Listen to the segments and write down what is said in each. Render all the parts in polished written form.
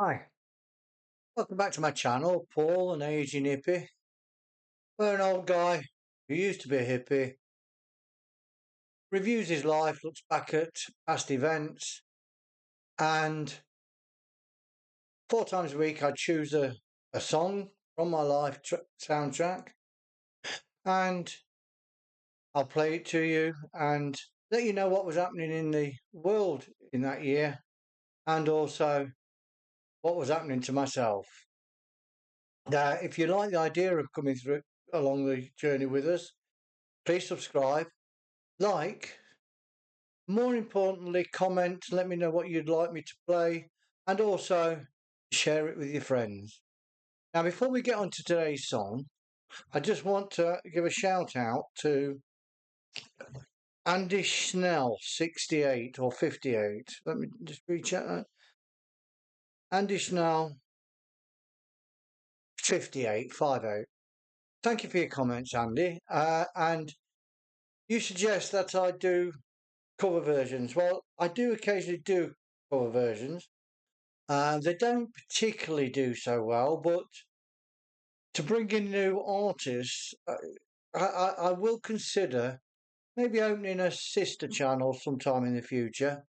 Hi, welcome back to my channel, Paul, an aging hippie. Where an old guy who used to be a hippie reviews his life, looks back at past events, and 4 times a week I choose a song from my life soundtrack and I'll play it to you and let you know what was happening in the world in that year and also what was happening to myself. Now, if you like the idea of coming through along the journey with us, please subscribe, like, more importantly, comment, let me know what you'd like me to play, and also share it with your friends. Now, before we get on to today's song, I just want to give a shout out to Andy Snell, 68 or 58. Let me just recheck that. Andy Snell, 58, 58. Thank you for your comments, Andy. And you suggest that I do cover versions. Well, I do occasionally do cover versions. They don't particularly do so well, but to bring in new artists, I will consider maybe opening a sister channel sometime in the future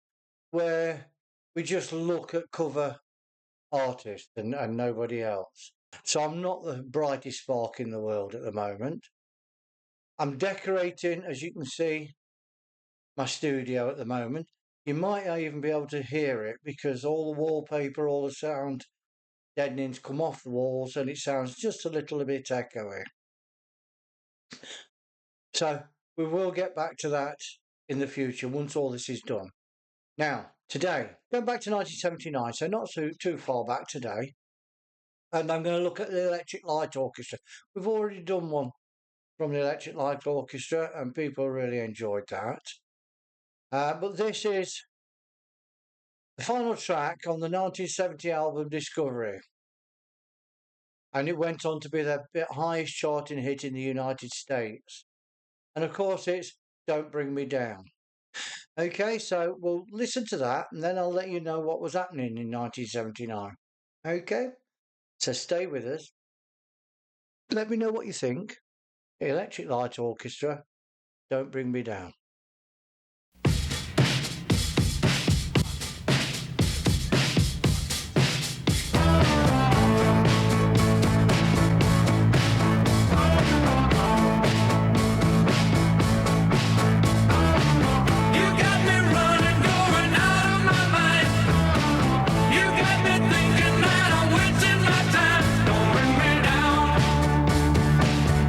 where we just look at cover artists and nobody else. So I'm not the brightest spark in the world at the moment. I'm decorating, as you can see, my studio at the moment. You might even be able to hear it because all the wallpaper, all the sound deadenings come off the walls and it sounds just a little bit echoey. So we will get back to that in the future once all this is done. Now, today, going back to 1979, so not too far back today, and I'm going to look at the Electric Light Orchestra. We've already done one from the Electric Light Orchestra and people really enjoyed that. But this is the final track on the 1970 album Discovery. And it went on to be the highest charting hit in the United States. And of course, it's Don't Bring Me Down. Okay, so we'll listen to that and then I'll let you know what was happening in 1979. Okay, so stay with us. Let me know what you think. Electric Light Orchestra, Don't Bring Me Down.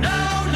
No,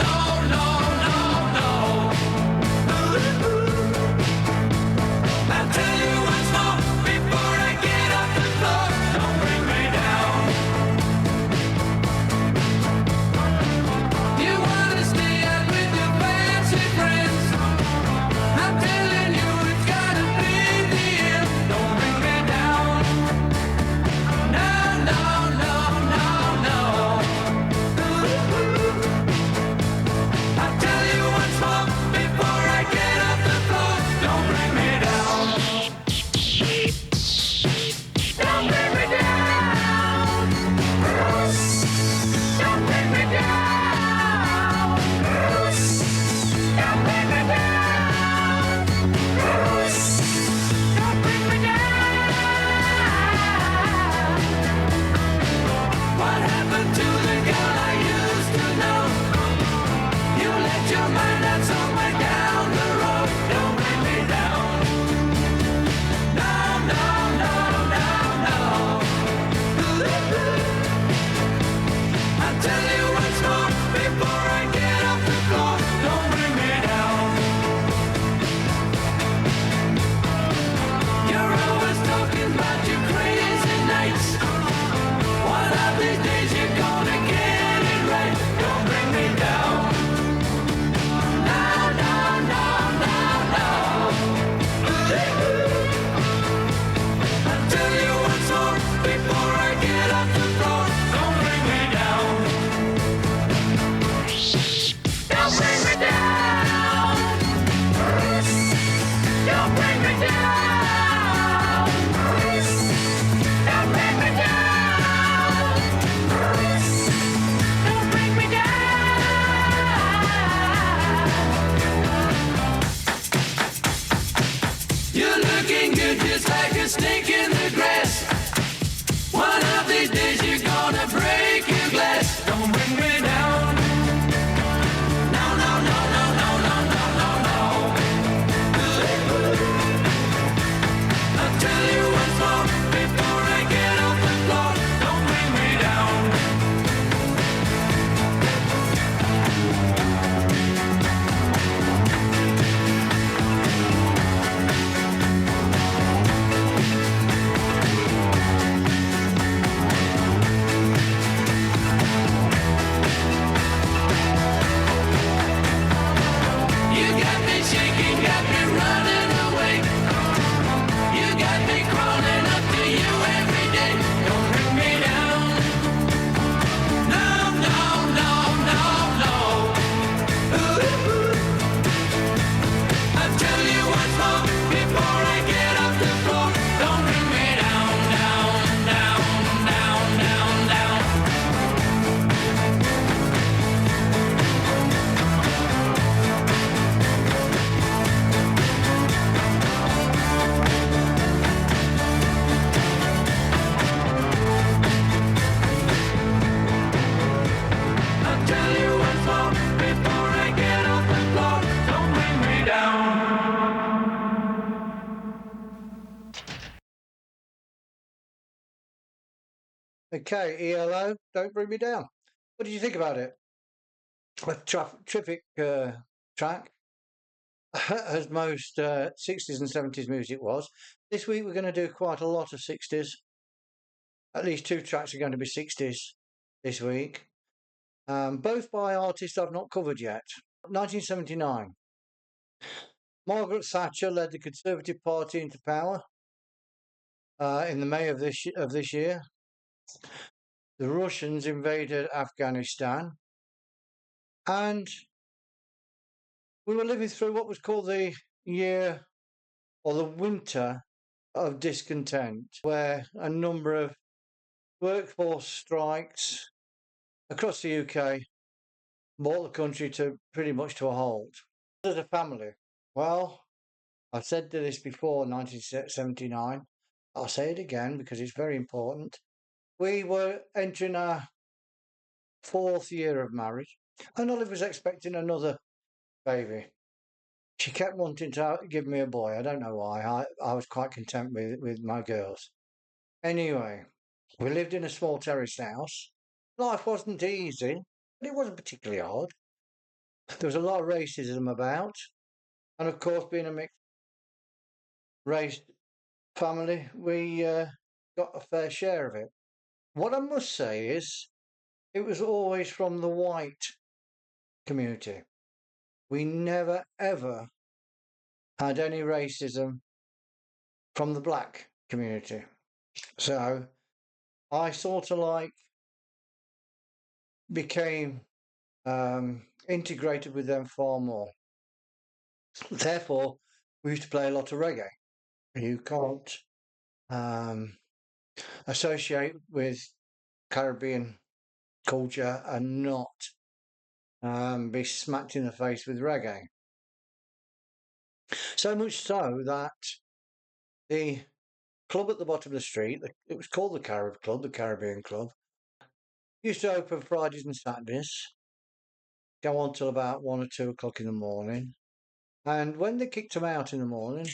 Okay, ELO, don't bring me down. What did you think about it? A terrific track, as most 60s and 70s music was. This week we're going to do quite a lot of 60s. At least 2 tracks are going to be 60s this week. Both by artists I've not covered yet. 1979. Margaret Thatcher led the Conservative Party into power in the May of this year. The Russians invaded Afghanistan, and we were living through what was called the year or the winter of discontent, where a number of workforce strikes across the UK brought the country to pretty much to a halt. As a family, well, I've said this before, 1979. I'll say it again because it's very important. We were entering our 4th year of marriage, and Olive was expecting another baby. She kept wanting to give me a boy. I don't know why. I was quite content with my girls. Anyway, we lived in a small terraced house. Life wasn't easy, but it wasn't particularly hard. There was a lot of racism about, and of course, being a mixed race family, we got a fair share of it. What I must say is, it was always from the white community. We never ever had any racism from the black community. So I sort of like became integrated with them far more. Therefore, we used to play a lot of reggae. You can't associate with Caribbean culture and not be smacked in the face with reggae. So much so that the club at the bottom of the street, it was called the Caribbean Club, used to open Fridays and Saturdays, go on till about 1 or 2 o'clock in the morning. And when they kicked them out in the morning,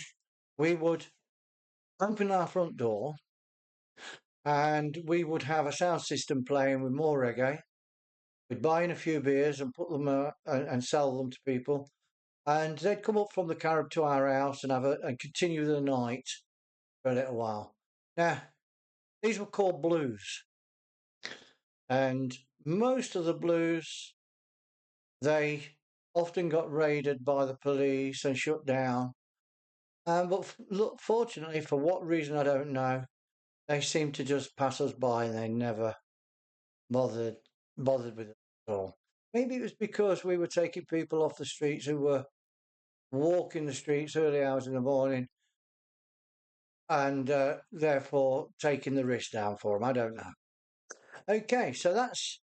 we would open our front door and we would have a sound system playing with more reggae. We'd buy in a few beers and put them and sell them to people. And they'd come up from the Carib to our house and continue the night for a little while. Now, these were called blues. And most of the blues, they often got raided by the police and shut down. But look, fortunately, for what reason I don't know, they seemed to just pass us by and they never bothered with it at all. Maybe it was because we were taking people off the streets who were walking the streets early hours in the morning and therefore taking the risk down for them. I don't know. Okay, so that's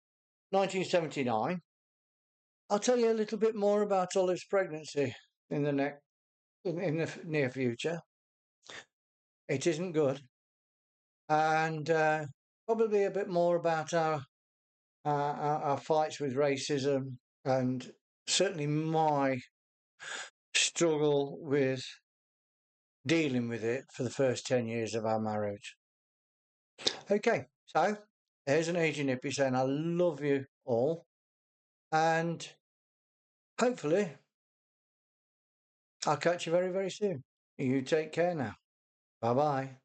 1979. I'll tell you a little bit more about Olive's pregnancy in the near future. It isn't good, and probably a bit more about our fights with racism and certainly my struggle with dealing with it for the first 10 years of our marriage. Okay, so there's an aging hippie saying I love you all, and hopefully I'll catch you very, very soon. You take care now. Bye-bye.